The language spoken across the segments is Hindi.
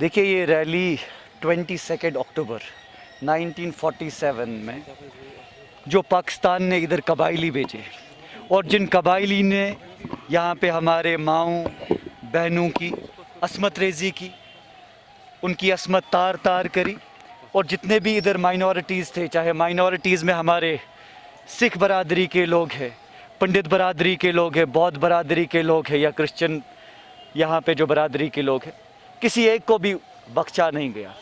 देखिए ये रैली 22 अक्टूबर 1947 में जो पाकिस्तान ने इधर कबायली भेजे और जिन कबायली ने यहाँ पे हमारे माओं बहनों की असमत रेज़ी की, उनकी असमत तार तार करी। और जितने भी इधर माइनॉरिटीज़ थे, चाहे माइनॉरिटीज़ में हमारे सिख बरादरी के लोग हैं, पंडित बरादरी के लोग हैं, बौद्ध बरादरी के लोग हैं या क्रिश्चियन यहाँ पे जो बरादरी के लोग हैं, किसी एक को भी बख्शा नहीं गया।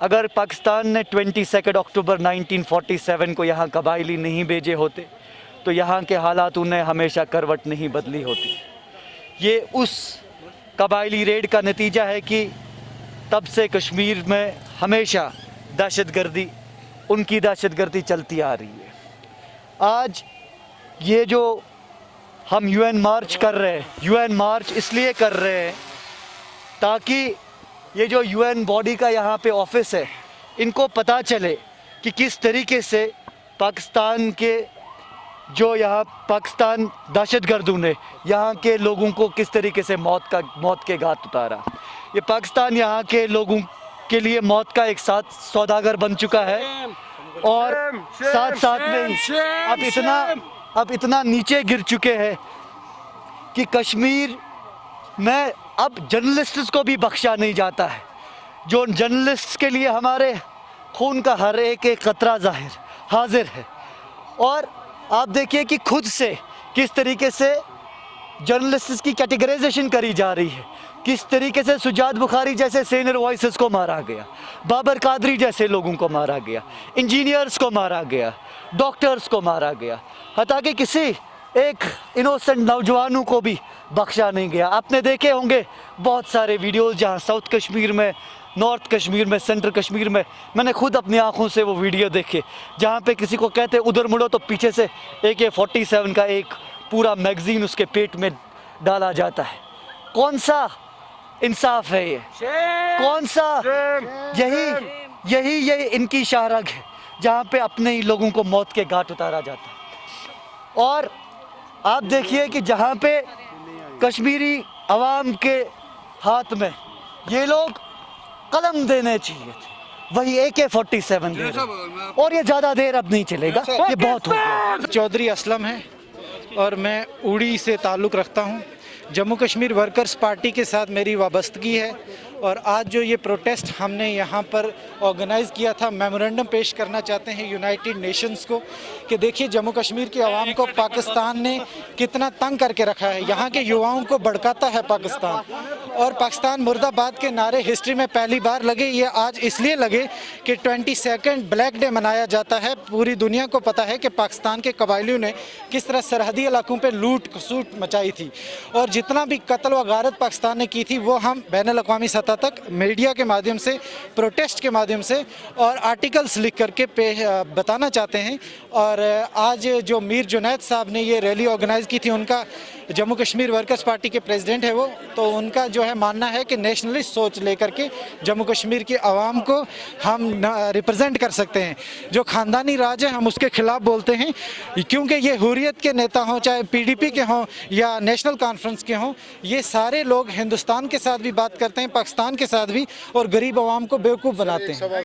अगर पाकिस्तान ने 22 अक्टूबर 1947 को यहाँ कबायली नहीं भेजे होते तो यहाँ के हालात उन्हें हमेशा करवट नहीं बदली होती। ये उस कबायली रेड का नतीजा है कि तब से कश्मीर में हमेशा दहशतगर्दी, उनकी दहशतगर्दी चलती आ रही है। आज ये जो हम यूएन मार्च कर रहे हैं, यूएन मार्च इसलिए कर रहे हैं ताकि ये जो यूएन बॉडी का यहाँ पे ऑफिस है, इनको पता चले कि किस तरीके से पाकिस्तान के जो यहाँ पाकिस्तान दहशतगर्दों ने यहाँ के लोगों को किस तरीके से मौत के घाट उतारा। ये पाकिस्तान यहाँ के लोगों के लिए मौत का एक साथ सौदागर बन चुका है और साथ साथ में अब इतना नीचे गिर चुके हैं कि कश्मीर में अब जर्नलिस्ट्स को भी बख्शा नहीं जाता है। जो जर्नलिस्ट के लिए हमारे खून का हर एक कतरा हाजिर है। और आप देखिए कि खुद से किस तरीके से जर्नलिस्ट्स की कैटेगराइजेशन करी जा रही है, किस तरीके से सुजात बुखारी जैसे सीनियर वॉइसेस को मारा गया, बाबर कादरी जैसे लोगों को मारा गया, इंजीनियर्स को मारा गया, डॉक्टर्स को मारा गया, हता कि किसी एक इनोसेंट नौजवानों को भी बख्शा नहीं गया। आपने देखे होंगे बहुत सारे वीडियोस जहाँ साउथ कश्मीर में, नॉर्थ कश्मीर में, सेंट्रल कश्मीर में, मैंने खुद अपनी आंखों से वो वीडियो देखे जहाँ पे किसी को कहते उधर मुड़ो तो पीछे से AK-47 का एक पूरा मैगजीन उसके पेट में डाला जाता है। कौन सा इंसाफ है ये? कौन सा? यही इनकी शाहरग है जहाँ पे अपने ही लोगों को मौत के घाट उतारा जाता है। और आप देखिए कि जहाँ पे कश्मीरी अवाम के हाथ में ये लोग कलम देने चाहिए थे, वही AK-47 दे रहे। और ये ज़्यादा देर अब नहीं चलेगा, ये बहुत हो गया। चौधरी असलम है और मैं उड़ी से ताल्लुक़ रखता हूँ। जम्मू कश्मीर वर्कर्स पार्टी के साथ मेरी वाबस्तगी है और आज जो ये प्रोटेस्ट हमने यहाँ पर ऑर्गेनाइज़ किया था, मेमोरेंडम पेश करना चाहते हैं यूनाइटेड नेशंस को कि देखिए जम्मू कश्मीर की आवाम को पाकिस्तान ने कितना तंग करके रखा है। यहाँ के युवाओं को भड़काता है पाकिस्तान, और पाकिस्तान मुर्दाबाद के नारे हिस्ट्री में पहली बार लगे। ये आज इसलिए लगे कि 22 ब्लैक डे मनाया जाता है। पूरी दुनिया को पता है कि पाकिस्तान के कबायलियों ने किस तरह सरहदी इलाकों पर लूट खसूट मचाई थी और जितना भी कत्ल व गारत पाकिस्तान ने की थी वो हम बैनुल-अक़वामी सतह तक मीडिया के माध्यम से, प्रोटेस्ट के माध्यम से और आर्टिकल्स लिख करके बताना चाहते हैं। और आज जो मीर जुनैद साहब ने ये रैली ऑर्गेनाइज़ की थी, उनका जम्मू कश्मीर वर्कर्स पार्टी के प्रेसिडेंट है वो, तो उनका जो है मानना है कि नेशनलिस्ट सोच लेकर के जम्मू कश्मीर की आवाम को हम रिप्रेजेंट कर सकते हैं। जो ख़ानदानी राज है हम उसके ख़िलाफ़ बोलते हैं, क्योंकि ये हुर्रियत के नेता हों, चाहे PDP के हों या नेशनल कॉन्फ्रेंस के हों, ये सारे लोग हिंदुस्तान के साथ भी बात करते हैं, पाकिस्तान के साथ भी, और गरीब आवाम को बेवकूफ़ बनाते हैं।